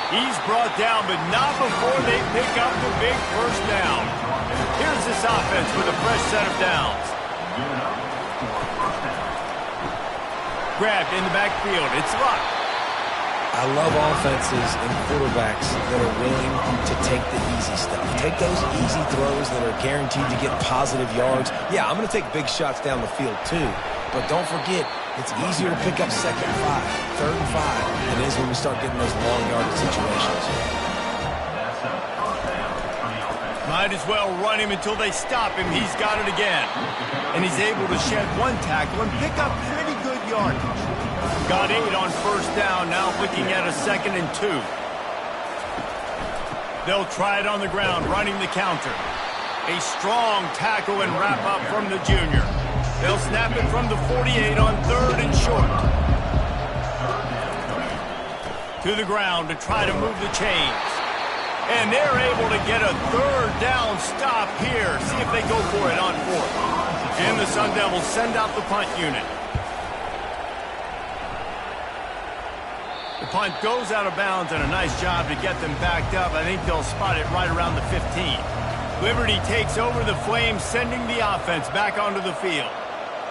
He's brought down, but not before they pick up the big 1st down. Here's this offense with a fresh set of downs. Grabbed in the backfield. It's Luck. I love offenses and quarterbacks that are willing to take the easy stuff. Take those easy throws that are guaranteed to get positive yards. Yeah, I'm going to take big shots down the field too, but don't forget, It's easier to pick up 2nd and 5, 3rd and 5 than it is when we start getting those long yardage situations. Might as well run him until they stop him. He's got it again. And he's able to shed one tackle and pick up pretty good yardage. Got 8 on 1st down, now looking at a 2nd and 2. They'll try it on the ground, running the counter. A strong tackle and wrap up from the junior. They'll snap it from the 48 on 3rd and short. To the ground to try to move the chains. And they're able to get a 3rd down stop here. See if they go for it on 4th. And the Sun Devils send out the punt unit. The punt goes out of bounds, and a nice job to get them backed up. I think they'll spot it right around the 15. Liberty takes over the Flames, sending the offense back onto the field.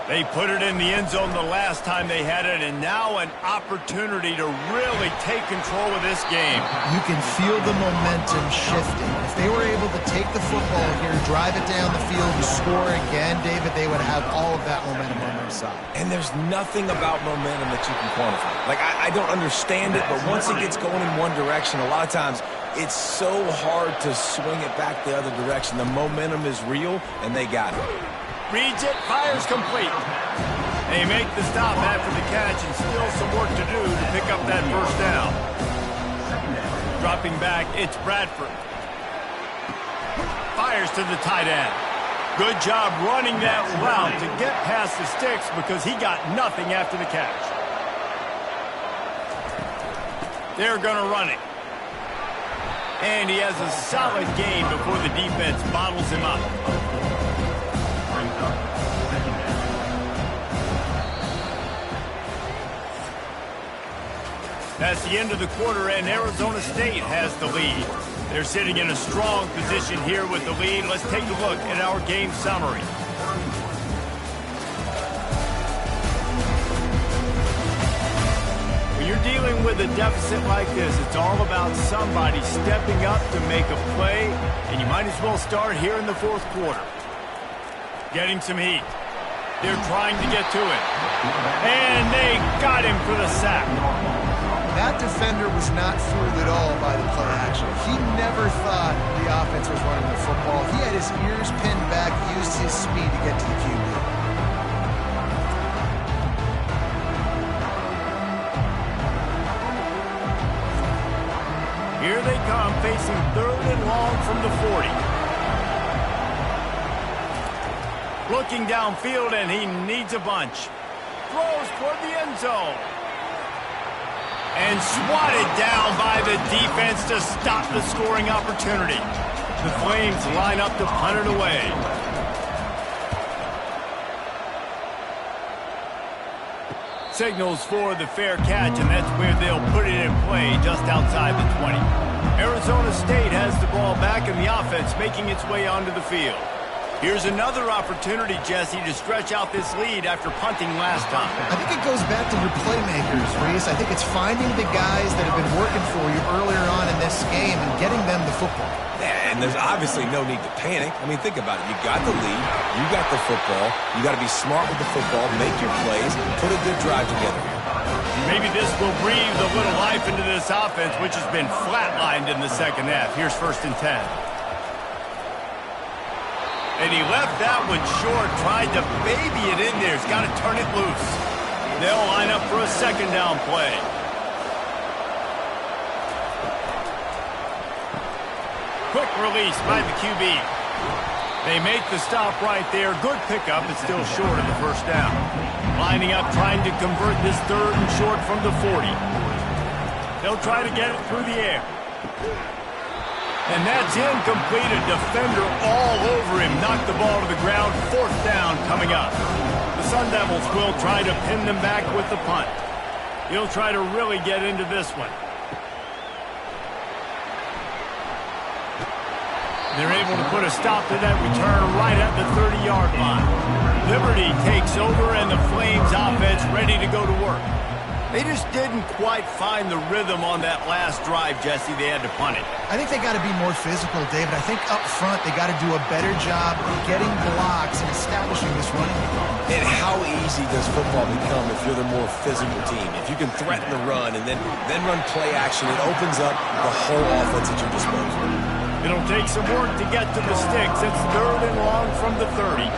They put it in the end zone the last time they had it, and now an opportunity to really take control of this game. You can feel the momentum shifting. If they were able to take the football here, drive it down the field, and score again, David, they would have all of that momentum on their side. And there's nothing about momentum that you can quantify. Like, I don't understand it, but once it gets going in one direction, a lot of times it's so hard to swing it back the other direction. The momentum is real, and they got it. Reads it, fires complete. They make the stop after the catch, and still some work to do to pick up that 1st down. Dropping back, it's Bradford. Fires to the tight end. Good job running that route to get past the sticks because he got nothing after the catch. They're going to run it. And he has a solid gain before the defense bottles him up. That's the end of the quarter, and Arizona State has the lead. They're sitting in a strong position here with the lead. Let's take a look at our game summary. When you're dealing with a deficit like this, it's all about somebody stepping up to make a play, and you might as well start here in the 4th quarter. Getting some heat. They're trying to get to it. And they got him for the sack. That defender was not fooled at all by the play action. He never thought the offense was running the football. He had his ears pinned back, used his speed to get to the QB. Here they come, facing 3rd and long from the 40. Looking downfield, and he needs a bunch. Throws toward the end zone. And swatted down by the defense to stop the scoring opportunity. The Flames line up to punt it away. Signals for the fair catch, and that's where they'll put it in play just outside the 20. Arizona State has the ball back, and the offense making its way onto the field. Here's another opportunity, Jesse, to stretch out this lead after punting last time. I think it goes back to your playmakers, Reese. I think it's finding the guys that have been working for you earlier on in this game and getting them the football. Yeah, and there's obviously no need to panic. I mean, think about it. You got the lead. You got the football. You got to be smart with the football, make your plays, put a good drive together here. Maybe this will breathe a little life into this offense, which has been flatlined in the 2nd half. Here's 1st and 10. And he left that one short, tried to baby it in there. He's got to turn it loose. They'll line up for a 2nd down play. Quick release by the QB. They make the stop right there. Good pickup. It's still short of the 1st down. Lining up, trying to convert this 3rd and short from the 40. They'll try to get it through the air. And that's incomplete. A defender all over him. Knocked the ball to the ground. 4th down coming up. The Sun Devils will try to pin them back with the punt. He'll try to really get into this one. They're able to put a stop to that return right at the 30-yard line. Liberty takes over, and the Flames offense ready to go to work. They just didn't quite find the rhythm on that last drive, Jesse. They had to punt it. I think they got to be more physical, David. I think up front they got to do a better job of getting blocks and establishing this running game. And how easy does football become if you're the more physical team? If you can threaten the run and then run play action, it opens up the whole offense at your disposal. It'll take some work to get to the sticks. It's 3rd and long from the 30.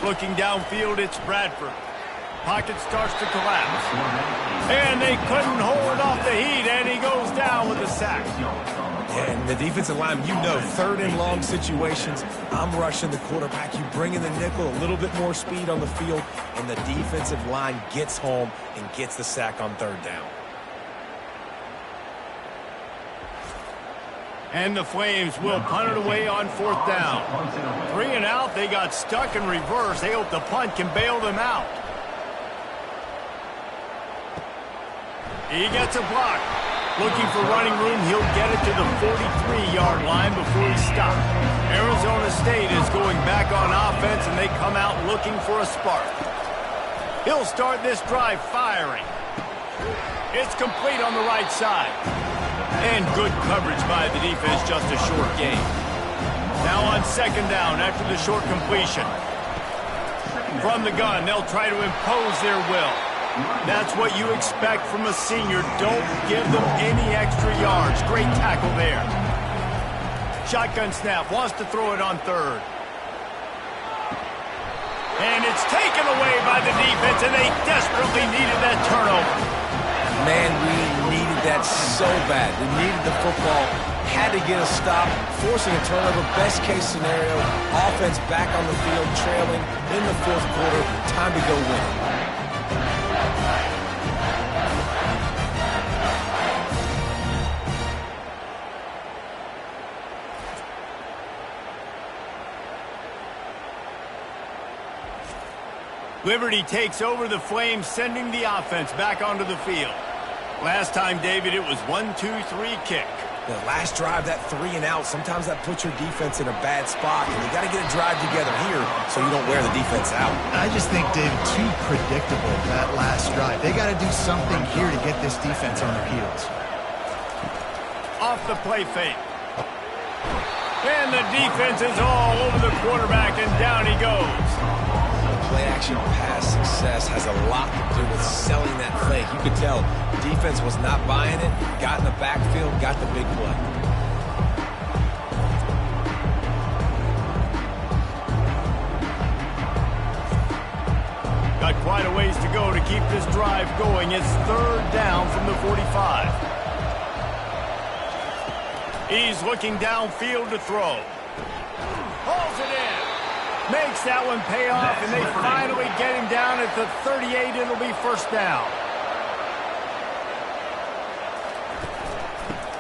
Looking downfield, it's Bradford. Pocket starts to collapse. And they couldn't hold off the heat, and he goes down with a sack. And the defensive line, you know, 3rd and long situations, I'm rushing the quarterback. You bring in the nickel, a little bit more speed on the field, and the defensive line gets home and gets the sack on 3rd down. And the Flames will punt it away on 4th down. 3 and out, they got stuck in reverse. They hope the punt can bail them out. He gets a block. Looking for running room, he'll get it to the 43-yard line before he's stopped. Arizona State is going back on offense, and they come out looking for a spark. He'll start this drive firing. It's complete on the right side. And good coverage by the defense, just a short gain. Now on 2nd down after the short completion. From the gun, they'll try to impose their will. That's what you expect from a senior. Don't give them any extra yards. Great tackle there. Shotgun snap, wants to throw it on 3rd. And it's taken away by the defense, and they desperately needed that turnover. Man, we needed that so bad. We needed the football, had to get a stop, forcing a turnover. Best case scenario, offense back on the field, trailing in the 4th quarter. Time to go win. Liberty takes over the Flames, sending the offense back onto the field. Last time, David, it was 1-2-3 kick. The last drive, that 3 and out, sometimes that puts your defense in a bad spot. And you got to get a drive together here so you don't wear the defense out. I just think, David, too predictable, that last drive. They got to do something here to get this defense on their heels. Off the play fake. And the defense is all over the quarterback, and down he goes. Play-action pass success has a lot to do with selling that fake. You could tell defense was not buying it, got in the backfield, got the big play. Got quite a ways to go to keep this drive going. It's 3rd down from the 45. He's looking downfield to throw. Hauls it in. Makes that one pay off, and they finally get him down at the 38. It'll be 1st down.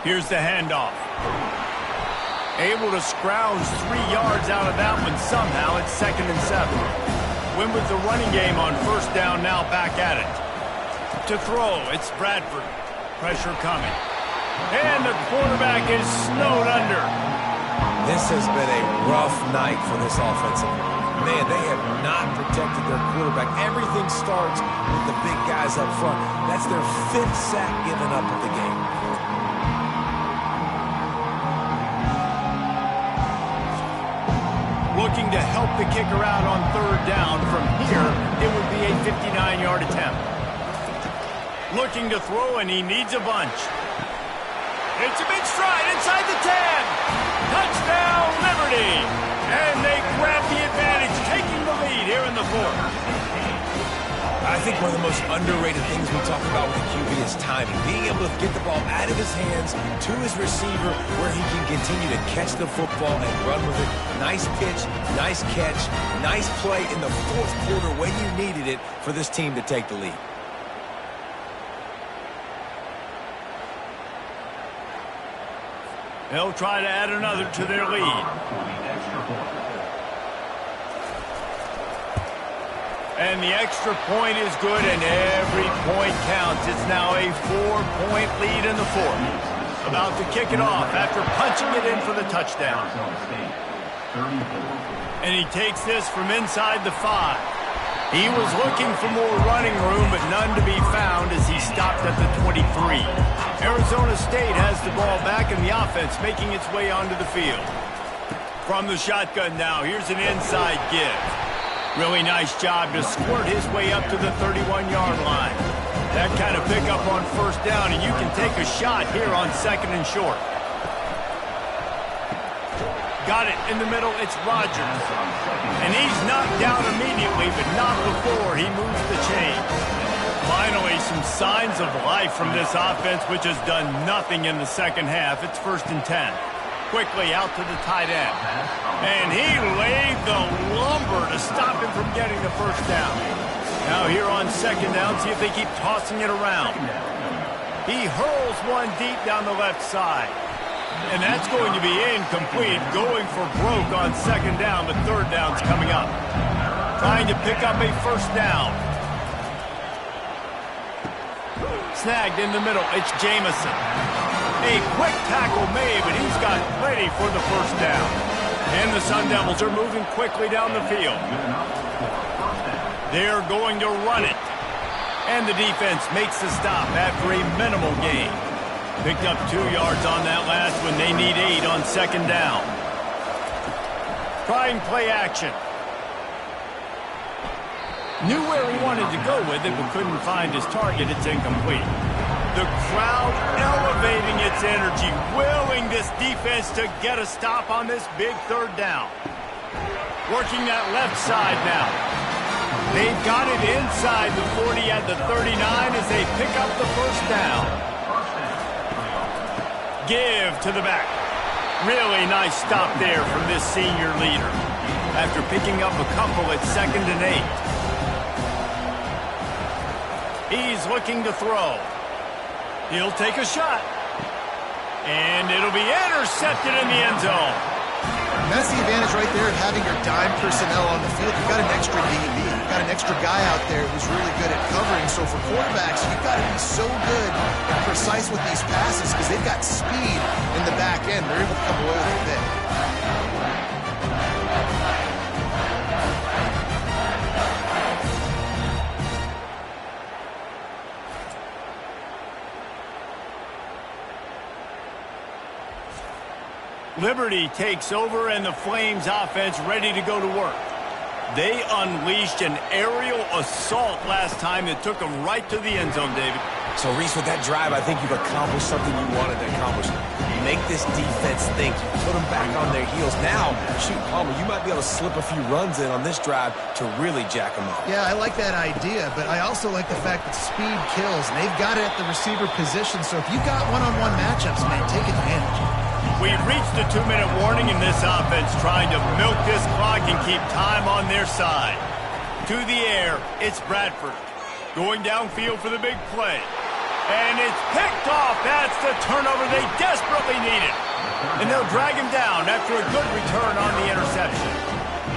Here's the handoff. Able to scrounge 3 yards out of that one somehow. It's 2nd and 7. Win with the running game on 1st down, now back at it. To throw, it's Bradford. Pressure coming. And the quarterback is snowed under. This has been a rough night for this offensive line. Man, they have not protected their quarterback. Everything starts with the big guys up front. That's their 5th sack given up of the game. Looking to help the kicker out on 3rd down. From here, it would be a 59-yard attempt. Looking to throw, and he needs a bunch. It's a big stride inside the 10. Touchdown, Liberty. And they grab the advantage, taking the lead here in the 4th. I think one of the most underrated things we talk about with the QB is timing. Being able to get the ball out of his hands to his receiver where he can continue to catch the football and run with it. Nice pitch, nice catch, nice play in the 4th quarter when you needed it for this team to take the lead. They'll try to add another to their lead. And the extra point is good, and every point counts. It's now a 4-point lead in the fourth. About to kick it off after punching it in for the touchdown. And he takes this from inside the 5. He was looking for more running room, but none to be found as he stopped at the 23. Arizona State has the ball back in the offense, making its way onto the field. From the shotgun now, here's an inside give. Really nice job to squirt his way up to the 31-yard line. That kind of pickup on first down, and you can take a shot here on 2nd and short. Got it in the middle, it's Rodgers. And he's knocked down immediately, but not before he moves the chain. Finally, some signs of life from this offense, which has done nothing in the second half. It's 1st and 10. Quickly out to the tight end. And he laid the lumber to stop him from getting the first down. Now here on 2nd down, see if they keep tossing it around. He hurls one deep down the left side. And that's going to be incomplete, going for broke on 2nd down, but 3rd down's coming up. Trying to pick up a first down. Snagged in the middle, it's Jamison. A quick tackle made, but he's got plenty for the first down. And the Sun Devils are moving quickly down the field. They're going to run it. And the defense makes the stop after a minimal gain. Picked up 2 yards on that last one. They need 8 on 2nd down. Trying play action. Knew where he wanted to go with it, but couldn't find his target. It's incomplete. The crowd elevating its energy, willing this defense to get a stop on this big 3rd down. Working that left side now. They've got it inside the 40 at the 39 as they pick up the first down. Give to the back. Really nice stop there from this senior leader. After picking up a couple at 2nd and 8. He's looking to throw. He'll take a shot. And it'll be intercepted in the end zone. And that's the advantage right there of having your dime personnel on the field. You've got an extra DB. You've got an extra guy out there who's really good at covering. So for quarterbacks, you've got to be so good and precise with these passes because they've got speed in the back end. They're able to come away with a pick. Liberty takes over, and the Flames offense ready to go to work. They unleashed an aerial assault last time that took them right to the end zone, David. So, Reese, with that drive, I think you've accomplished something you wanted to accomplish. Make this defense think. Put them back on their heels. Now, shoot, Palmer, you might be able to slip a few runs in on this drive to really jack them up. Yeah, I like that idea, but I also like the fact that speed kills, and they've got it at the receiver position. So if you've got one-on-one matchups, man, take advantage. We've reached the 2-minute warning in this offense, trying to milk this clock and keep time on their side. To the air, it's Bradford. Going downfield for the big play. And it's picked off. That's the turnover they desperately needed. And they'll drag him down after a good return on the interception.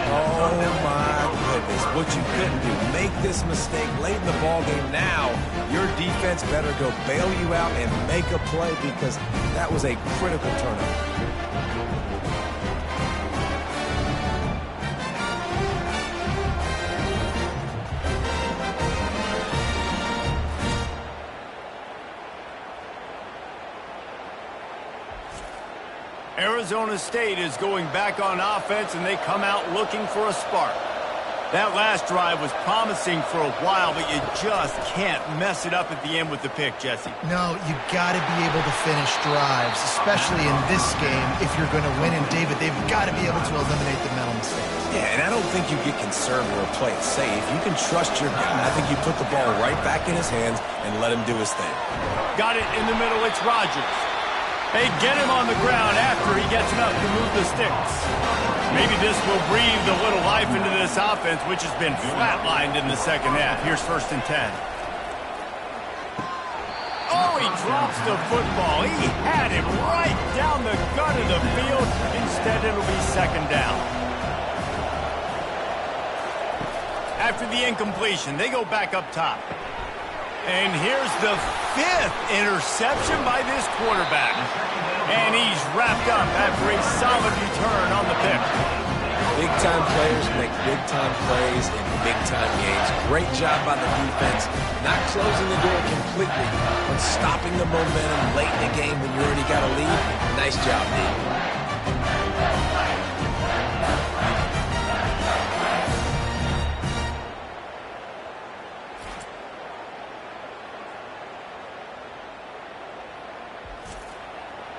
Oh, my goodness. What you couldn't do. Make this mistake late in the ballgame. Now, your defense better go bail you out and make a play because that was a critical turnover. Arizona State is going back on offense, and they come out looking for a spark. That last drive was promising for a while, but you just can't mess it up at the end with the pick, Jesse. No, you got to be able to finish drives, especially in this game if you're going to win. And, David, they've got to be able to eliminate the mental mistakes. Yeah, and I don't think you get concerned or play it safe. You can trust your guy. I think you put the ball right back in his hands and let him do his thing. Got it in the middle. It's Rodgers. They get him on the ground after he gets enough to move the sticks. Maybe this will breathe a little life into this offense, which has been flatlined in the second half. Here's 1st and 10. Oh, Oh, he drops the football. He had him right down the gut of the field. Instead, it'll be second down. After the incompletion, they go back up top. And here's the 5th interception by this quarterback. And he's wrapped up after a solid return on the pick. Big-time players make big-time plays in big-time games. Great job by the defense, not closing the door completely, but stopping the momentum late in the game when you already got a lead. Nice job, D.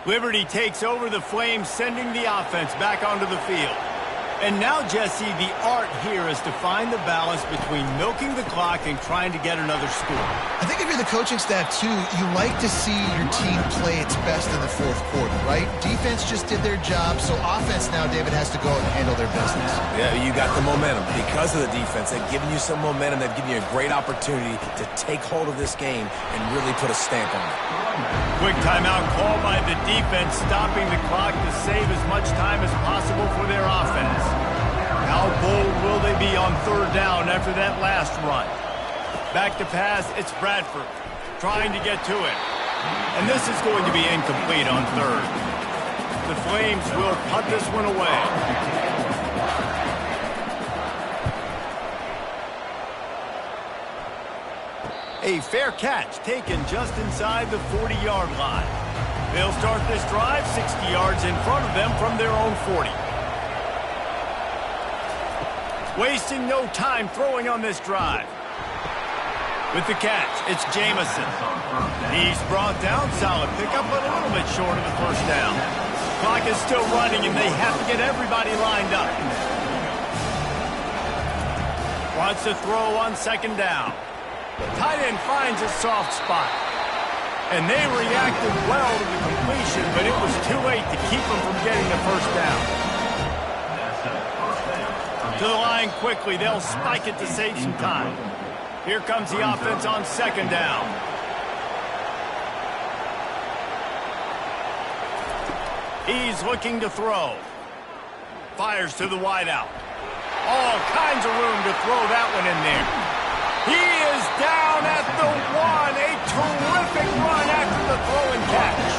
Liberty takes over the Flames, sending the offense back onto the field. And now, Jesse, the art here is to find the balance between milking the clock and trying to get another score. I think if you're the coaching staff, too, you like to see your team play its best in the fourth quarter, right? Defense just did their job, so offense now, David, has to go out and handle their business. Yeah, you got the momentum. Because of the defense, they've given you some momentum. They've given you a great opportunity to take hold of this game and really put a stamp on it. Quick timeout call by the defense, stopping the clock to save as much time as possible for their offense. How bold will they be on third down after that last run? Back to pass, it's Bradford trying to get to it. And this is going to be incomplete on third. The Flames will punt this one away. A fair catch taken just inside the 40-yard line. They'll start this drive 60 yards in front of them from their own 40. Wasting no time throwing on this drive. With the catch, it's Jamison. He's brought down, solid pickup, but a little bit short of the first down. Clock is still running, and they have to get everybody lined up. Wants to throw on second down. Tight end finds a soft spot. And they reacted well to the completion, but it was too late to keep them from getting the first down. To the line quickly. They'll spike it to save some time. Here comes the offense on second down. He's looking to throw. Fires to the wideout. All kinds of room to throw that one in there. He is down at the 1. A terrific run after the throw and catch.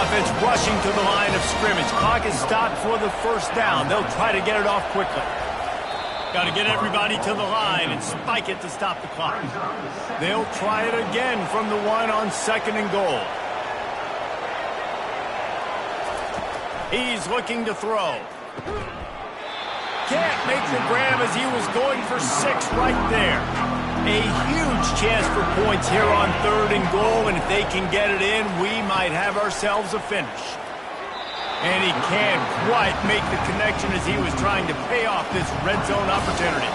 Offense rushing to the line of scrimmage. Clock is stopped for the first down. They'll try to get it off quickly. Got to get everybody to the line and spike it to stop the clock. They'll try it again from the 1 on second and goal. He's looking to throw. Can't make the grab as he was going for 6 right there. A huge chance for points here on third and goal, and if they can get it in, we might have ourselves a finish. And he can't quite make the connection as he was trying to pay off this red zone opportunity.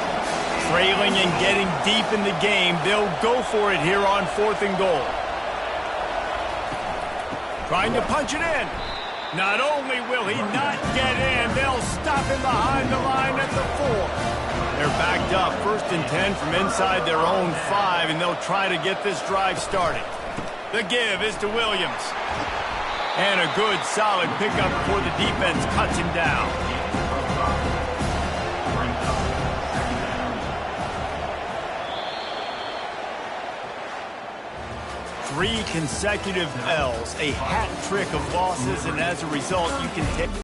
Trailing and getting deep in the game, they'll go for it here on fourth and goal. Trying to punch it in. Not only will he not get in, they'll stop him behind the line at the 4. They're backed up, 1st and 10 from inside their own 5, and they'll try to get this drive started. The give is to Williams. And a good, solid pickup before the defense cuts him down. Three consecutive L's, a hat trick of losses, and as a result, you can take